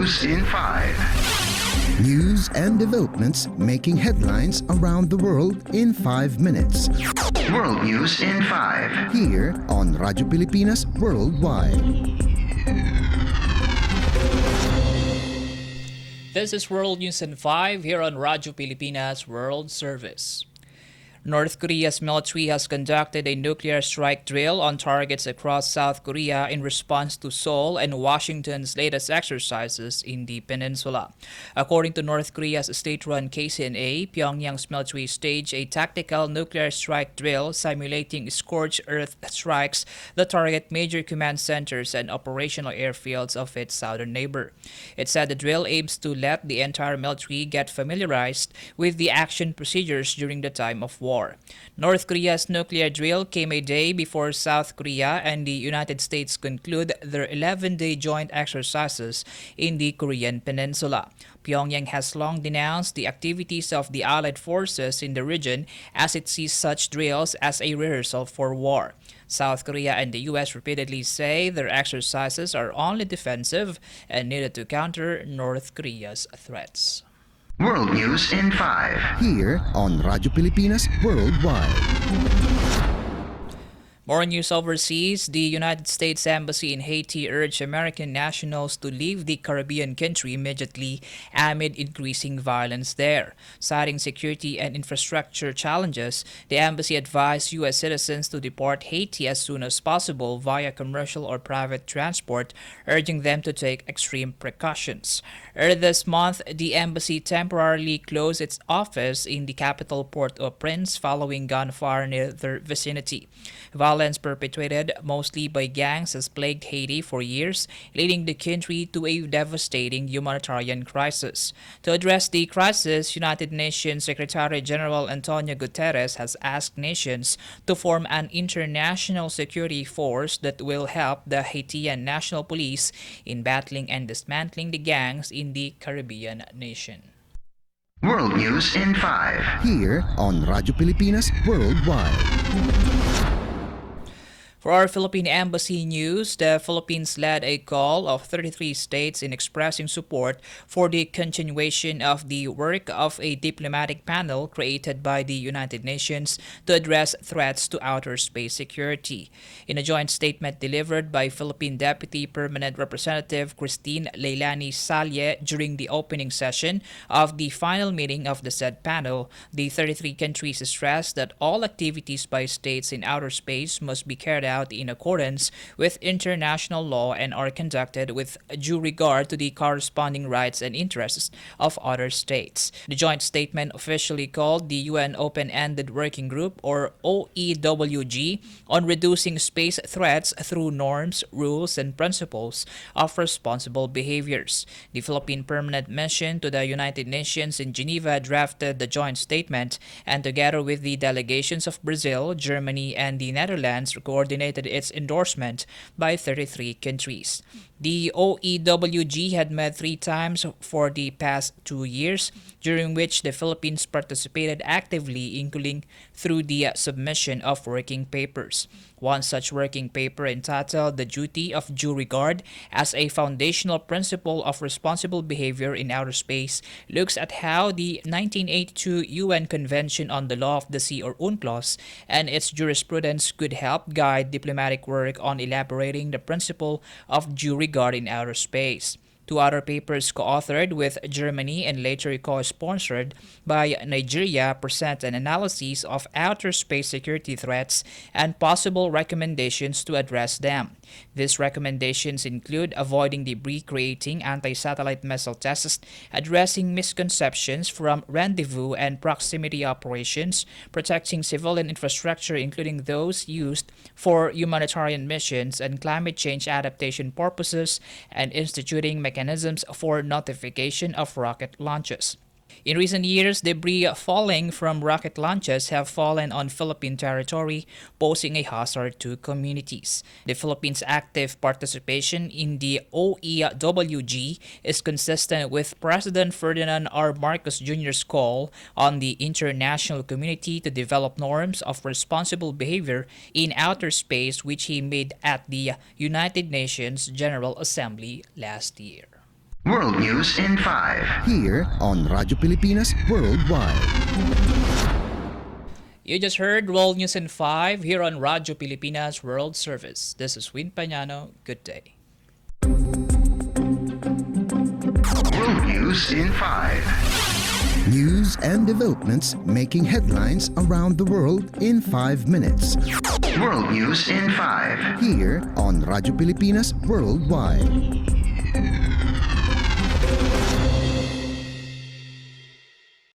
News in 5. News and developments making headlines around the world in 5 minutes. World News in 5. Here on Radyo Pilipinas Worldwide. This is World News in 5 here on Radyo Pilipinas World Service. North Korea's military has conducted a nuclear strike drill on targets across South Korea in response to Seoul and Washington's latest exercises in the peninsula. According to North Korea's state-run KCNA, Pyongyang's military staged a tactical nuclear strike drill simulating scorched earth strikes that target major command centers and operational airfields of its southern neighbor. It said the drill aims to let the entire military get familiarized with the action procedures during the time of war. North Korea's nuclear drill came a day before South Korea and the United States conclude their 11-day joint exercises in the Korean peninsula. Pyongyang has long denounced the activities of the Allied forces in the region as it sees such drills as a rehearsal for war. South Korea and the U.S. repeatedly say their exercises are only defensive and needed to counter North Korea's threats. World News in 5. Here on Radyo Pilipinas Worldwide. More news overseas. The United States Embassy in Haiti urged American nationals to leave the Caribbean country immediately amid increasing violence there. Citing security and infrastructure challenges, the embassy advised U.S. citizens to depart Haiti as soon as possible via commercial or private transport, urging them to take extreme precautions. Earlier this month, the embassy temporarily closed its office in the capital Port-au-Prince following gunfire near their vicinity. Violence perpetrated mostly by gangs has plagued Haiti for years, leading the country to a devastating humanitarian crisis. To address the crisis, United Nations Secretary-General Antonio Guterres has asked nations to form an international security force that will help the Haitian National Police in battling and dismantling the gangs in the Caribbean nation. World News in 5. Here on Radyo Pilipinas Worldwide. For our Philippine Embassy news, the Philippines led a call of 33 states in expressing support for the continuation of the work of a diplomatic panel created by the United Nations to address threats to outer space security. In a joint statement delivered by Philippine Deputy Permanent Representative Christine Leilani Salye during the opening session of the final meeting of the said panel, the 33 countries stressed that all activities by states in outer space must be carried out in accordance with international law and are conducted with due regard to the corresponding rights and interests of other states. The joint statement officially called the UN Open-Ended Working Group, or OEWG, on reducing space threats through norms, rules, and principles of responsible behaviors. The Philippine Permanent Mission to the United Nations in Geneva drafted the joint statement, and together with the delegations of Brazil, Germany, and the Netherlands, coordinated its endorsement by 33 countries. The OEWG had met 3 times for the past 2 years, during which the Philippines participated actively, including through the submission of working papers. One such working paper, entitled The Duty of Due Regard as a Foundational Principle of Responsible Behavior in Outer Space, looks at how the 1982 UN Convention on the Law of the Sea, or UNCLOS, and its jurisprudence could help guide diplomatic work on elaborating the principle of due regard in outer space. 2 other papers co-authored with Germany and later co-sponsored by Nigeria present an analysis of outer space security threats and possible recommendations to address them. These recommendations include avoiding debris creating anti-satellite missile tests, addressing misconceptions from rendezvous and proximity operations, protecting civilian infrastructure including those used for humanitarian missions and climate change adaptation purposes, and instituting mechanisms for notification of rocket launches. In recent years, debris falling from rocket launches have fallen on Philippine territory, posing a hazard to communities. The Philippines' active participation in the OEWG is consistent with President Ferdinand R. Marcos Jr.'s call on the international community to develop norms of responsible behavior in outer space, which he made at the United Nations General Assembly last year. World News in 5. Here on Radyo Pilipinas Worldwide. You just heard World News in 5 here on Radyo Pilipinas World Service. This is Peñano. Good day. World News in 5. News and developments making headlines around the world in 5 minutes. World News in 5. Here on Radyo Pilipinas Worldwide.